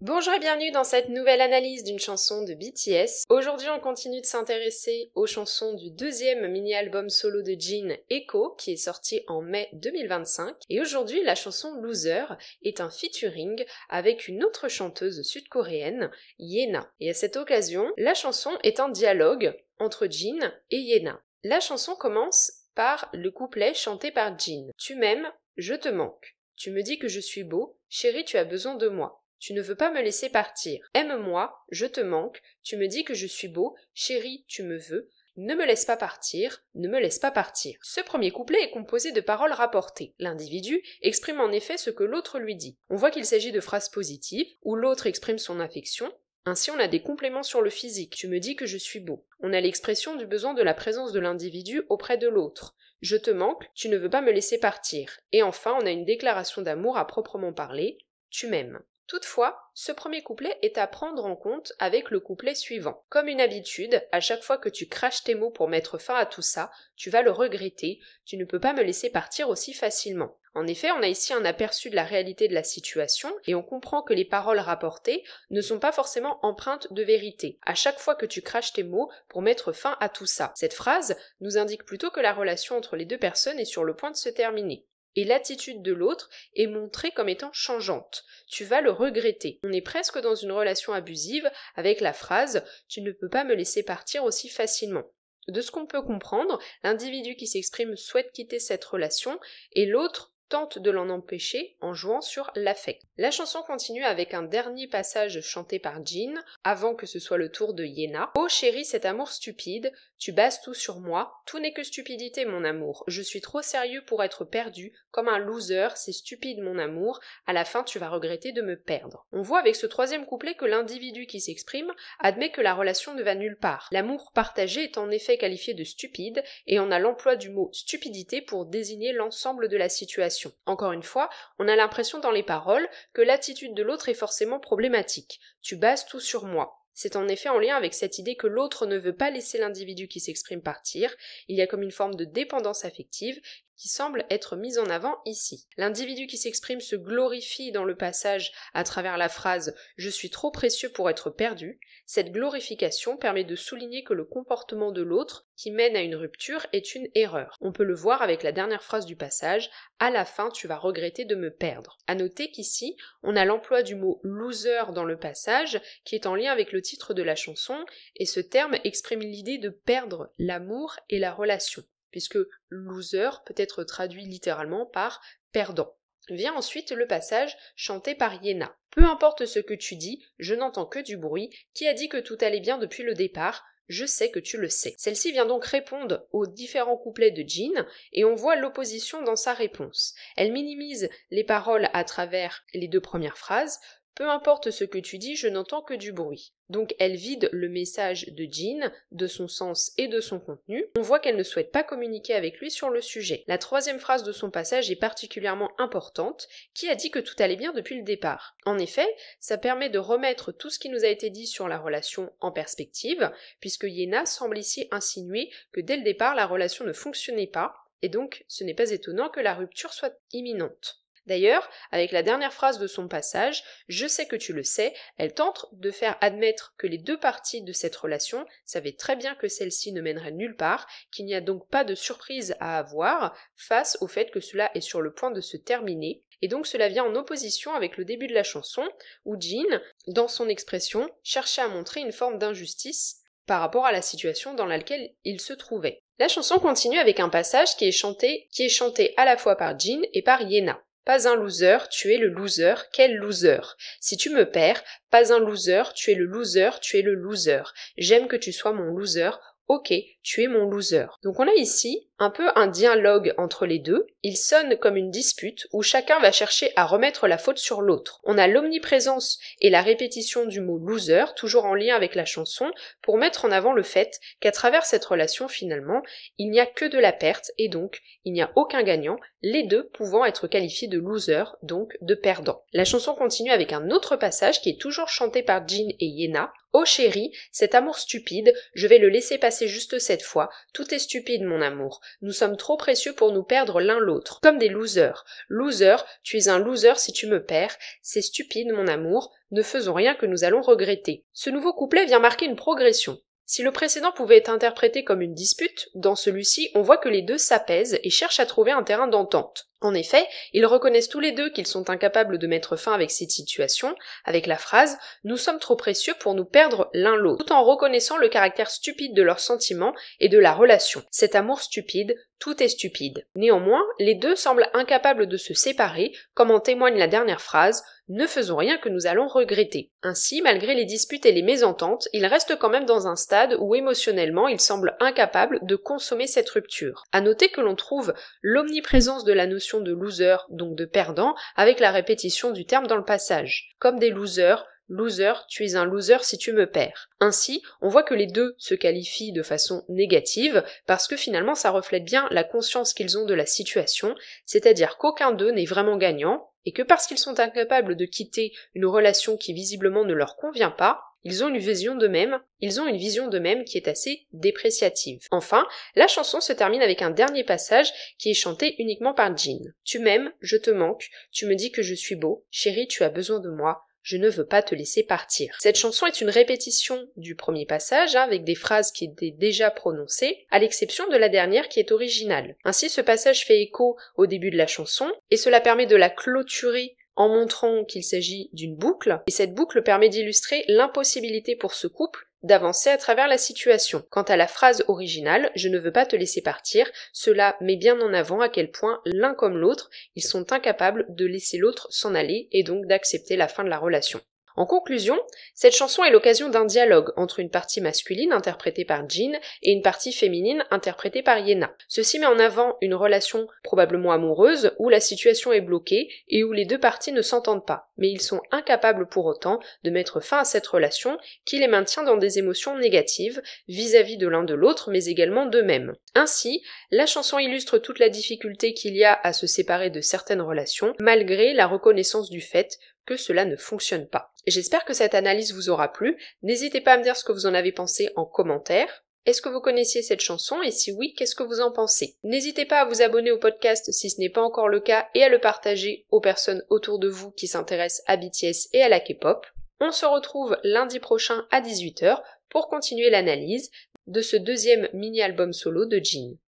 Bonjour et bienvenue dans cette nouvelle analyse d'une chanson de BTS. Aujourd'hui on continue de s'intéresser aux chansons du deuxième mini-album solo de Jin, Echo, qui est sorti en mai 2025. Et aujourd'hui la chanson Loser est un featuring avec une autre chanteuse sud-coréenne, Yena. Et à cette occasion, la chanson est un dialogue entre Jin et Yena. La chanson commence par le couplet chanté par Jin. Tu m'aimes, je te manque. Tu me dis que je suis beau, chérie tu as besoin de moi. Tu ne veux pas me laisser partir. Aime-moi, je te manque, tu me dis que je suis beau, chérie, tu me veux, ne me laisse pas partir, ne me laisse pas partir. Ce premier couplet est composé de paroles rapportées. L'individu exprime en effet ce que l'autre lui dit. On voit qu'il s'agit de phrases positives, où l'autre exprime son affection. Ainsi on a des compléments sur le physique. Tu me dis que je suis beau. On a l'expression du besoin de la présence de l'individu auprès de l'autre. Je te manque, tu ne veux pas me laisser partir. Et enfin on a une déclaration d'amour à proprement parler. Tu m'aimes. Toutefois, ce premier couplet est à prendre en compte avec le couplet suivant. Comme une habitude, à chaque fois que tu craches tes mots pour mettre fin à tout ça, tu vas le regretter, tu ne peux pas me laisser partir aussi facilement. En effet, on a ici un aperçu de la réalité de la situation et on comprend que les paroles rapportées ne sont pas forcément empreintes de vérité. À chaque fois que tu craches tes mots pour mettre fin à tout ça. Cette phrase nous indique plutôt que la relation entre les deux personnes est sur le point de se terminer. Et l'attitude de l'autre est montrée comme étant changeante. Tu vas le regretter. On est presque dans une relation abusive avec la phrase « tu ne peux pas me laisser partir aussi facilement ». De ce qu'on peut comprendre, l'individu qui s'exprime souhaite quitter cette relation et l'autre tente de l'en empêcher en jouant sur l'affect. La chanson continue avec un dernier passage chanté par Jin, avant que ce soit le tour de Yena. « Oh chérie, cet amour stupide, tu bases tout sur moi, tout n'est que stupidité mon amour, je suis trop sérieux pour être perdu, comme un loser, c'est stupide mon amour, à la fin tu vas regretter de me perdre. » On voit avec ce troisième couplet que l'individu qui s'exprime admet que la relation ne va nulle part. L'amour partagé est en effet qualifié de stupide, et on a l'emploi du mot stupidité pour désigner l'ensemble de la situation. Encore une fois, on a l'impression dans les paroles que l'attitude de l'autre est forcément problématique. Tu bases tout sur moi. C'est en effet en lien avec cette idée que l'autre ne veut pas laisser l'individu qui s'exprime partir, il y a comme une forme de dépendance affective qui semble être mise en avant ici. L'individu qui s'exprime se glorifie dans le passage à travers la phrase « je suis trop précieux pour être perdu ». Cette glorification permet de souligner que le comportement de l'autre qui mène à une rupture est une erreur. On peut le voir avec la dernière phrase du passage « à la fin tu vas regretter de me perdre ». À noter qu'ici, on a l'emploi du mot « loser » dans le passage qui est en lien avec le titre de la chanson et ce terme exprime l'idée de perdre l'amour et la relation, puisque loser peut être traduit littéralement par perdant. Vient ensuite le passage chanté par Yena. Peu importe ce que tu dis, je n'entends que du bruit. Qui a dit que tout allait bien depuis le départ? Je sais que tu le sais. Celle-ci vient donc répondre aux différents couplets de Jin et on voit l'opposition dans sa réponse. Elle minimise les paroles à travers les deux premières phrases. Peu importe ce que tu dis, je n'entends que du bruit. Donc elle vide le message de Jin, de son sens et de son contenu. On voit qu'elle ne souhaite pas communiquer avec lui sur le sujet. La troisième phrase de son passage est particulièrement importante. Qui a dit que tout allait bien depuis le départ? En effet, ça permet de remettre tout ce qui nous a été dit sur la relation en perspective, puisque Yena semble ici insinuer que dès le départ la relation ne fonctionnait pas, et donc ce n'est pas étonnant que la rupture soit imminente. D'ailleurs, avec la dernière phrase de son passage, « je sais que tu le sais », elle tente de faire admettre que les deux parties de cette relation savaient très bien que celle-ci ne mènerait nulle part, qu'il n'y a donc pas de surprise à avoir face au fait que cela est sur le point de se terminer, et donc cela vient en opposition avec le début de la chanson, où Jin, dans son expression, cherchait à montrer une forme d'injustice par rapport à la situation dans laquelle il se trouvait. La chanson continue avec un passage qui est chanté à la fois par Jin et par Yena. Pas un loser, tu es le loser, quel loser. Si tu me perds, pas un loser, tu es le loser, tu es le loser. J'aime que tu sois mon loser, ok, tu es mon loser. Donc on a ici un peu un dialogue entre les deux. Il sonne comme une dispute où chacun va chercher à remettre la faute sur l'autre. On a l'omniprésence et la répétition du mot loser, toujours en lien avec la chanson, pour mettre en avant le fait qu'à travers cette relation finalement, il n'y a que de la perte et donc il n'y a aucun gagnant, les deux pouvant être qualifiés de loser, donc de perdants. La chanson continue avec un autre passage qui est toujours chanté par Jin et Yena. Oh chérie, cet amour stupide, je vais le laisser passer juste cette cette fois, tout est stupide mon amour. Nous sommes trop précieux pour nous perdre l'un l'autre. Comme des losers. Loser, tu es un loser si tu me perds. C'est stupide mon amour. Ne faisons rien que nous allons regretter. Ce nouveau couplet vient marquer une progression. Si le précédent pouvait être interprété comme une dispute, dans celui-ci, on voit que les deux s'apaisent et cherchent à trouver un terrain d'entente. En effet, ils reconnaissent tous les deux qu'ils sont incapables de mettre fin avec cette situation, avec la phrase « Nous sommes trop précieux pour nous perdre l'un l'autre », tout en reconnaissant le caractère stupide de leurs sentiments et de la relation. Cet amour stupide, tout est stupide. Néanmoins, les deux semblent incapables de se séparer, comme en témoigne la dernière phrase « Ne faisons rien que nous allons regretter ». Ainsi, malgré les disputes et les mésententes, ils restent quand même dans un stade où émotionnellement ils semblent incapables de consommer cette rupture. À noter que l'on trouve l'omniprésence de la notion de loser, donc de perdant, avec la répétition du terme dans le passage. Comme des losers, loser, tu es un loser si tu me perds. Ainsi, on voit que les deux se qualifient de façon négative parce que finalement ça reflète bien la conscience qu'ils ont de la situation, c'est-à-dire qu'aucun d'eux n'est vraiment gagnant et que parce qu'ils sont incapables de quitter une relation qui visiblement ne leur convient pas, ils ont une vision d'eux-mêmes qui est assez dépréciative. Enfin, la chanson se termine avec un dernier passage qui est chanté uniquement par Jin. Tu m'aimes, je te manque, tu me dis que je suis beau, chérie tu as besoin de moi, je ne veux pas te laisser partir. Cette chanson est une répétition du premier passage, avec des phrases qui étaient déjà prononcées, à l'exception de la dernière qui est originale. Ainsi, ce passage fait écho au début de la chanson, et cela permet de la clôturer en montrant qu'il s'agit d'une boucle, et cette boucle permet d'illustrer l'impossibilité pour ce couple d'avancer à travers la situation. Quant à la phrase originale, je ne veux pas te laisser partir, cela met bien en avant à quel point l'un comme l'autre, ils sont incapables de laisser l'autre s'en aller et donc d'accepter la fin de la relation. En conclusion, cette chanson est l'occasion d'un dialogue entre une partie masculine interprétée par Jin et une partie féminine interprétée par Yena. Ceci met en avant une relation probablement amoureuse où la situation est bloquée et où les deux parties ne s'entendent pas, mais ils sont incapables pour autant de mettre fin à cette relation qui les maintient dans des émotions négatives vis-à-vis de l'un de l'autre mais également d'eux-mêmes. Ainsi, la chanson illustre toute la difficulté qu'il y a à se séparer de certaines relations malgré la reconnaissance du fait que cela ne fonctionne pas. J'espère que cette analyse vous aura plu. N'hésitez pas à me dire ce que vous en avez pensé en commentaire. Est-ce que vous connaissiez cette chanson et si oui, qu'est-ce que vous en pensez? N'hésitez pas à vous abonner au podcast si ce n'est pas encore le cas et à le partager aux personnes autour de vous qui s'intéressent à BTS et à la K-pop. On se retrouve lundi prochain à 18h pour continuer l'analyse de ce deuxième mini-album solo de Jin.